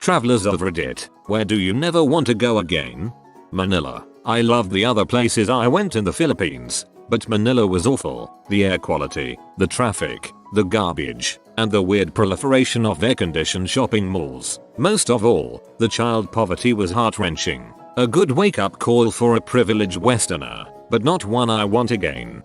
Travelers of Reddit, where do you never want to go again? Manila. I loved the other places I went in the Philippines, but Manila was awful. The air quality, the traffic, the garbage, and the weird proliferation of air-conditioned shopping malls. Most of all, the child poverty was heart-wrenching. A good wake-up call for a privileged Westerner, but not one I want again.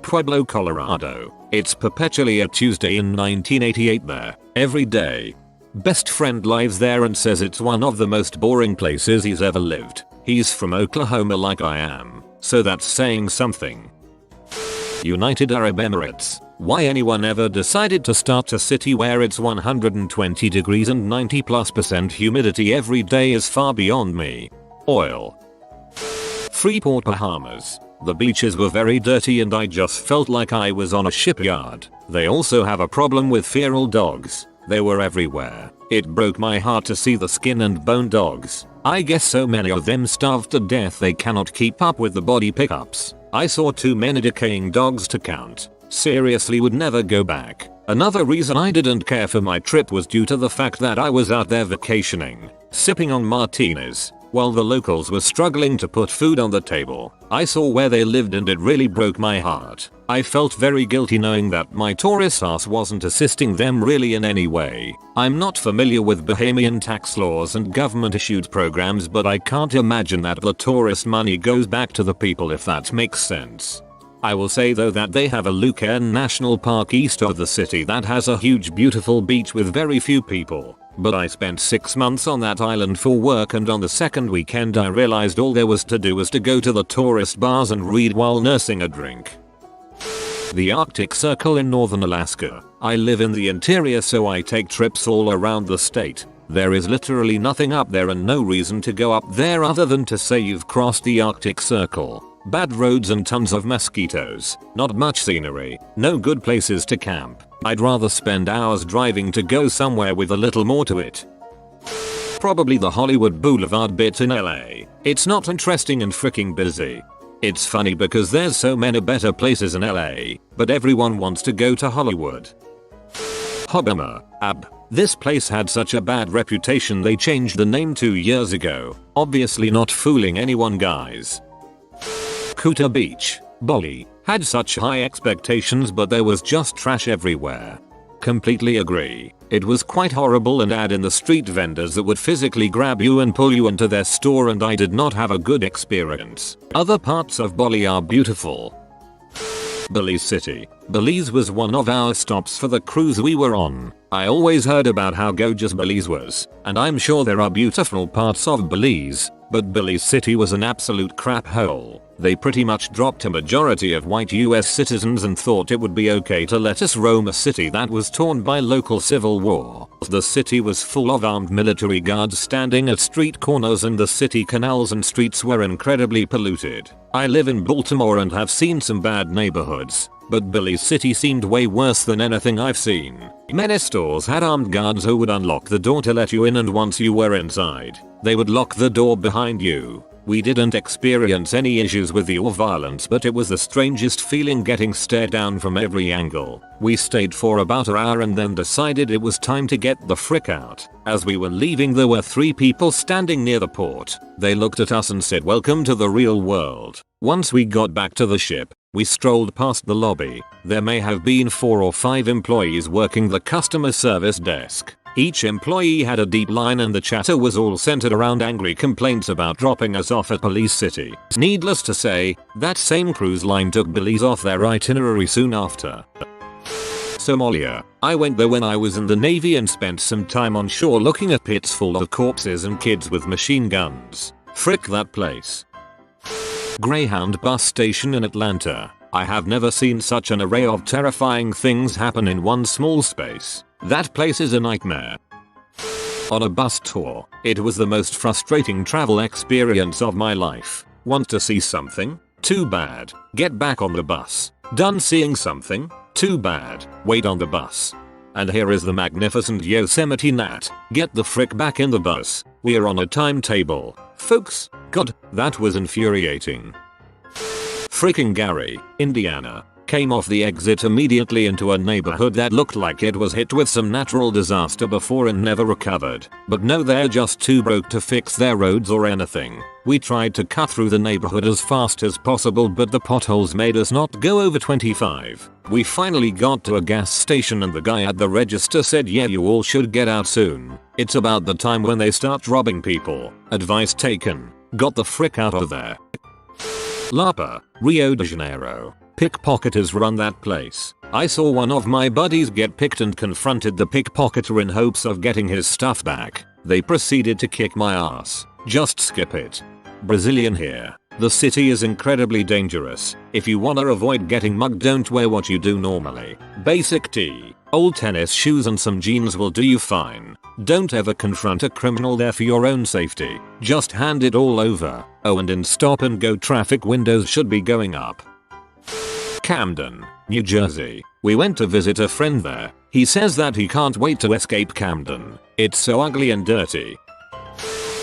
Pueblo, Colorado. It's perpetually a Tuesday in 1988 there, every day. Best friend lives there and says it's one of the most boring places he's ever lived. He's from Oklahoma like I am, so that's saying something. United Arab Emirates. Why anyone ever decided to start a city where it's 120 degrees and 90+% humidity every day is far beyond me. Oil. Freeport, Bahamas. The beaches were very dirty and I just felt like I was on a shipyard. They also have a problem with feral dogs. They were everywhere. It broke my heart to see the skin and bone dogs. I guess so many of them starved to death they cannot keep up with the body pickups. I saw too many decaying dogs to count. Seriously, would never go back. Another reason I didn't care for my trip was due to the fact that I was out there vacationing, sipping on martinis, while the locals were struggling to put food on the table. I saw where they lived and it really broke my heart. I felt very guilty knowing that my tourist ass wasn't assisting them really in any way. I'm not familiar with Bahamian tax laws and government issued programs, but I can't imagine that the tourist money goes back to the people, if that makes sense. I will say though that they have a Lucain National Park east of the city that has a huge beautiful beach with very few people. But I spent 6 months on that island for work, and on the second weekend I realized all there was to do was to go to the tourist bars and read while nursing a drink. The Arctic Circle in northern Alaska. I live in the interior, so I take trips all around the state. There is literally nothing up there and no reason to go up there other than to say you've crossed the Arctic Circle. Bad roads and tons of mosquitoes. Not much scenery. No good places to camp. I'd rather spend hours driving to go somewhere with a little more to it. Probably the Hollywood Boulevard bit in LA. It's not interesting and freaking busy. It's funny because there's so many better places in LA, but everyone wants to go to Hollywood. Hobama, Ab. This place had such a bad reputation they changed the name 2 years ago. Obviously not fooling anyone, guys. Kuta Beach, Bali. Had such high expectations, but there was just trash everywhere. Completely agree. It was quite horrible, and add in the street vendors that would physically grab you and pull you into their store, and I did not have a good experience. Other parts of Bali are beautiful. Belize City. Belize was one of our stops for the cruise we were on. I always heard about how gorgeous Belize was, and I'm sure there are beautiful parts of Belize, but Belize City was an absolute crap hole. They pretty much dropped a majority of white US citizens and thought it would be okay to let us roam a city that was torn by local civil war. The city was full of armed military guards standing at street corners, and the city canals and streets were incredibly polluted. I live in Baltimore and have seen some bad neighborhoods, but Belize City seemed way worse than anything I've seen. Many stores had armed guards who would unlock the door to let you in, and once you were inside, they would lock the door behind you. We didn't experience any issues with or violence, but it was the strangest feeling getting stared down from every angle. We stayed for about an hour and then decided it was time to get the frick out. As we were leaving, there were 3 people standing near the port. They looked at us and said, "Welcome to the real world." Once we got back to the ship, we strolled past the lobby. There may have been 4 or 5 employees working the customer service desk. Each employee had a deep line, and the chatter was all centered around angry complaints about dropping us off at Belize City. Needless to say, that same cruise line took Belize off their itinerary soon after. Somalia. I went there when I was in the Navy and spent some time on shore looking at pits full of corpses and kids with machine guns. Frick that place. Greyhound bus station in Atlanta. I have never seen such an array of terrifying things happen in one small space. That place is a nightmare. On a bus tour, it was the most frustrating travel experience of my life. Want to see something? Too bad. Get back on the bus. Done seeing something? Too bad. Wait on the bus. And here is the magnificent Yosemite Nat. Get the frick back in the bus. We're on a timetable. Folks, God, that was infuriating. Freaking Gary, Indiana. Came off the exit immediately into a neighborhood that looked like it was hit with some natural disaster before and never recovered. But no, they're just too broke to fix their roads or anything. We tried to cut through the neighborhood as fast as possible, but the potholes made us not go over 25. We finally got to a gas station and the guy at the register said, yeah, you all should get out soon. It's about the time when they start robbing people. Advice taken. Got the frick out of there. Lapa, Rio de Janeiro. Pickpocketers run that place. I saw one of my buddies get picked and confronted the pickpocketer in hopes of getting his stuff back. They proceeded to kick my ass. Just skip it. Brazilian here. The city is incredibly dangerous. If you wanna avoid getting mugged, don't wear what you do normally. Basic tee, old tennis shoes and some jeans will do you fine. Don't ever confront a criminal there for your own safety. Just hand it all over. Oh, and in stop and go traffic, windows should be going up. Camden, New Jersey. We went to visit a friend there. He says that he can't wait to escape Camden. It's so ugly and dirty.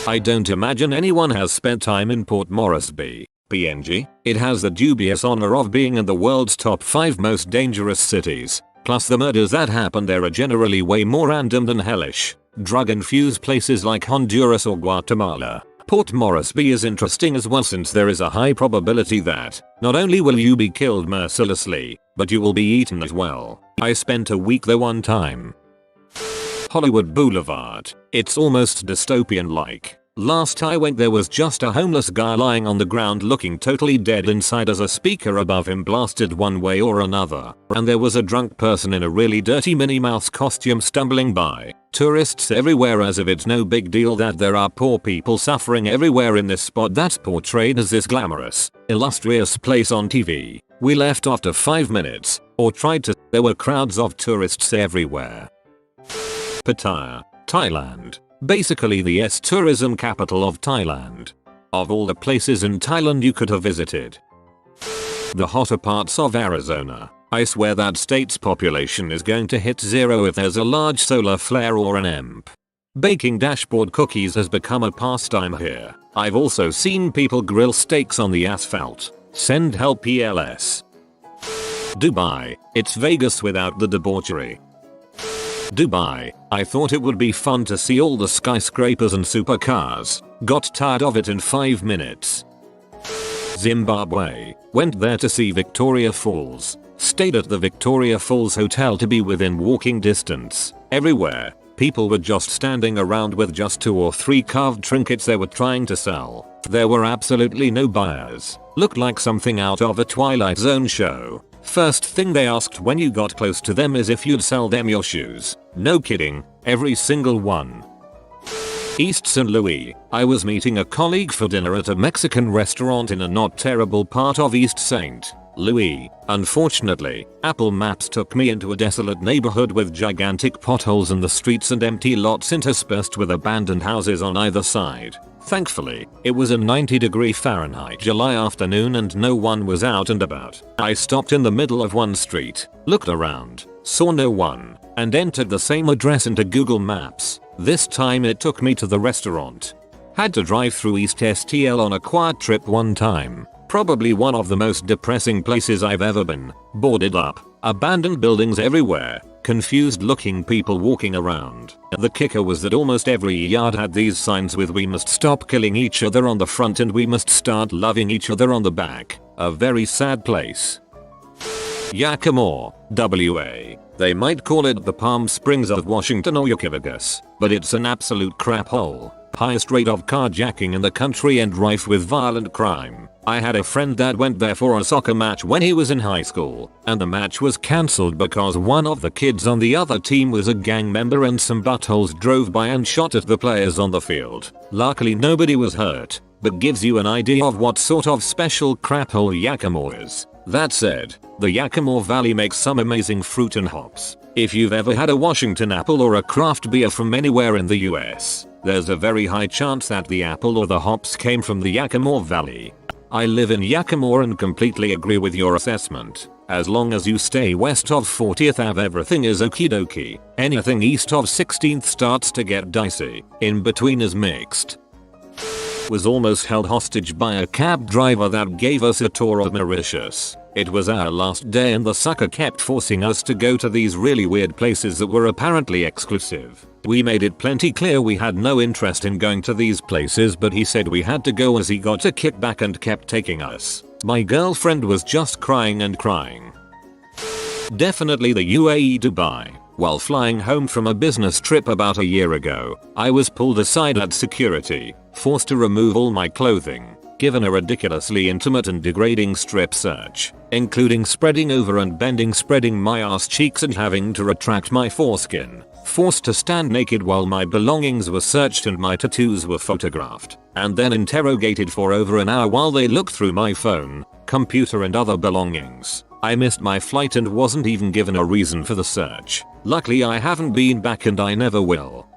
I don't imagine anyone has spent time in Port Moresby, PNG. It has the dubious honor of being in the world's top 5 most dangerous cities. Plus the murders that happen there are generally way more random than hellish. Drug-infused places like Honduras or Guatemala. Port Moresby is interesting as well, since there is a high probability that not only will you be killed mercilessly, but you will be eaten as well. I spent a week there one time. Hollywood Boulevard. It's almost dystopian-like. Last I went there was just a homeless guy lying on the ground looking totally dead inside as a speaker above him blasted one way or another. And there was a drunk person in a really dirty Minnie Mouse costume stumbling by. Tourists everywhere, as if it's no big deal that there are poor people suffering everywhere in this spot that's portrayed as this glamorous, illustrious place on TV. We left after 5 minutes, or tried to. There were crowds of tourists everywhere. Pattaya, Thailand. Basically the tourism capital of Thailand. Of all the places in Thailand you could have visited. The hotter parts of Arizona. I swear that state's population is going to hit zero if there's a large solar flare or an EMP. Baking dashboard cookies has become a pastime here. I've also seen people grill steaks on the asphalt. Send help PLS. Dubai. It's Vegas without the debauchery. Dubai. I thought it would be fun to see all the skyscrapers and supercars. Got tired of it in 5 minutes. Zimbabwe. Went there to see Victoria Falls. Stayed at the Victoria Falls Hotel to be within walking distance. Everywhere, people were just standing around with just 2 or 3 carved trinkets they were trying to sell. There were absolutely no buyers. Looked like something out of a Twilight Zone show. First thing they asked when you got close to them is if you'd sell them your shoes. No kidding, every single one. East St. Louis. I was meeting a colleague for dinner at a Mexican restaurant in a not terrible part of East St. Louis. Unfortunately, Apple Maps took me into a desolate neighborhood with gigantic potholes in the streets and empty lots interspersed with abandoned houses on either side. Thankfully, it was a 90° Fahrenheit July afternoon and no one was out and about. I stopped in the middle of one street, looked around, saw no one, and entered the same address into Google Maps. This time it took me to the restaurant. Had to drive through East STL on a quiet trip one time. Probably one of the most depressing places I've ever been. Boarded up, abandoned buildings everywhere, confused looking people walking around. The kicker was that almost every yard had these signs with "We must stop killing each other" on the front and "We must start loving each other" on the back. A very sad place. Yakima, WA. They might call it the Palm Springs of Washington or Yakima, but it's an absolute crap hole. Highest rate of carjacking in the country and rife with violent crime. I had a friend that went there for a soccer match when he was in high school, and the match was cancelled because one of the kids on the other team was a gang member and some buttholes drove by and shot at the players on the field. Luckily nobody was hurt, but gives you an idea of what sort of special crap hole Yakima is. That said, the Yakima Valley makes some amazing fruit and hops. If you've ever had a Washington apple or a craft beer from anywhere in the US, there's a very high chance that the apple or the hops came from the Yakima Valley. I live in Yakima and completely agree with your assessment. As long as you stay west of 40th Ave, everything is okie dokie. Anything east of 16th starts to get dicey. In between is mixed. Was almost held hostage by a cab driver that gave us a tour of Mauritius. It was our last day and the sucker kept forcing us to go to these really weird places that were apparently exclusive. We made it plenty clear we had no interest in going to these places, but he said we had to go as he got a kickback and kept taking us. My girlfriend was just crying and crying. Definitely the UAE Dubai. While flying home from a business trip about a year ago, I was pulled aside at security, forced to remove all my clothing, given a ridiculously intimate and degrading strip search, including spreading over and bending, spreading my ass cheeks and having to retract my foreskin, forced to stand naked while my belongings were searched and my tattoos were photographed, and then interrogated for over an hour while they looked through my phone, computer and other belongings. I missed my flight and wasn't even given a reason for the search. Luckily I haven't been back and I never will.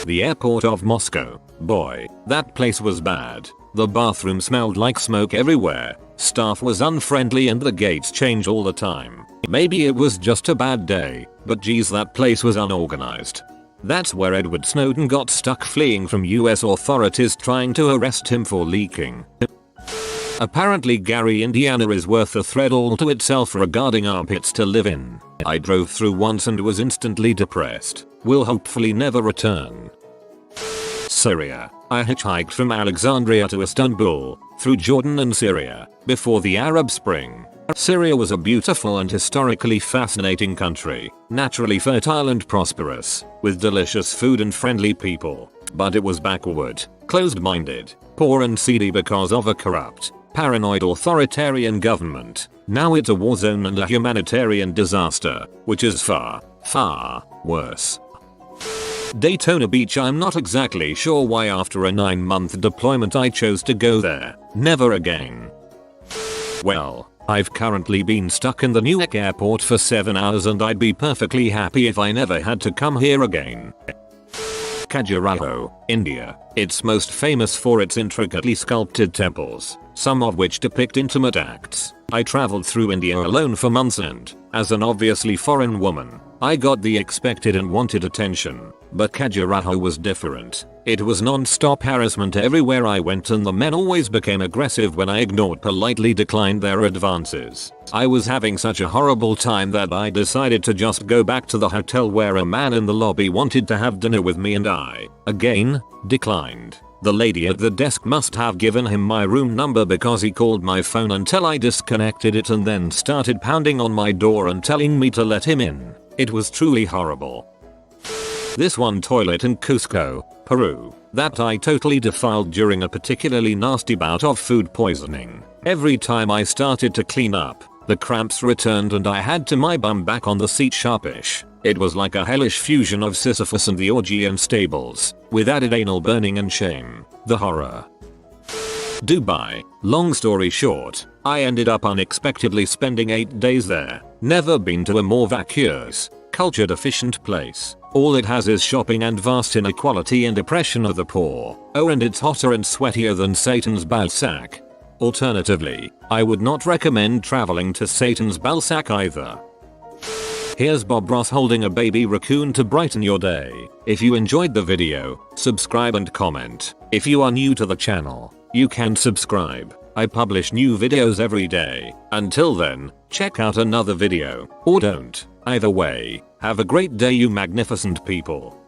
The airport of Moscow. Boy, that place was bad. The bathroom smelled like smoke everywhere, staff was unfriendly and the gates change all the time. Maybe it was just a bad day, but geez, that place was unorganized. That's where Edward Snowden got stuck fleeing from US authorities trying to arrest him for leaking. Apparently Gary, Indiana is worth a thread all to itself regarding armpits to live in. I drove through once and was instantly depressed. Will hopefully never return. Syria. I hitchhiked from Alexandria to Istanbul, through Jordan and Syria, before the Arab Spring. Syria was a beautiful and historically fascinating country, naturally fertile and prosperous, with delicious food and friendly people. But it was backward, closed-minded, poor and seedy because of a corrupt, paranoid authoritarian government. Now it's a war zone and a humanitarian disaster, which is far, far worse. Daytona Beach. I'm not exactly sure why after a 9-month deployment I chose to go there. Never again. Well, I've currently been stuck in the Newark airport for 7 hours and I'd be perfectly happy if I never had to come here again. Khajuraho, India. It's most famous for its intricately sculpted temples, some of which depict intimate acts. I traveled through India alone for months and, as an obviously foreign woman, I got the expected and wanted attention. But Khajuraho was different. It was non-stop harassment everywhere I went and the men always became aggressive when I ignored politely declined their advances. I was having such a horrible time that I decided to just go back to the hotel where a man in the lobby wanted to have dinner with me and I, again, declined. The lady at the desk must have given him my room number because he called my phone until I disconnected it and then started pounding on my door and telling me to let him in. It was truly horrible. This one toilet in Cusco, Peru, that I totally defiled during a particularly nasty bout of food poisoning. Every time I started to clean up, the cramps returned and I had to my bum back on the seat sharpish. It was like a hellish fusion of Sisyphus and the Augean stables, with added anal burning and shame. The horror. Dubai. Long story short, I ended up unexpectedly spending 8 days there. Never been to a more vacuous, culture deficient place. All it has is shopping and vast inequality and oppression of the poor. Oh, and it's hotter and sweatier than Satan's Balsac. Alternatively, I would not recommend traveling to Satan's Balsac either. Here's Bob Ross holding a baby raccoon to brighten your day. If you enjoyed the video, subscribe and comment. If you are new to the channel, you can subscribe. I publish new videos every day. Until then, check out another video, or don't. Either way, have a great day you magnificent people.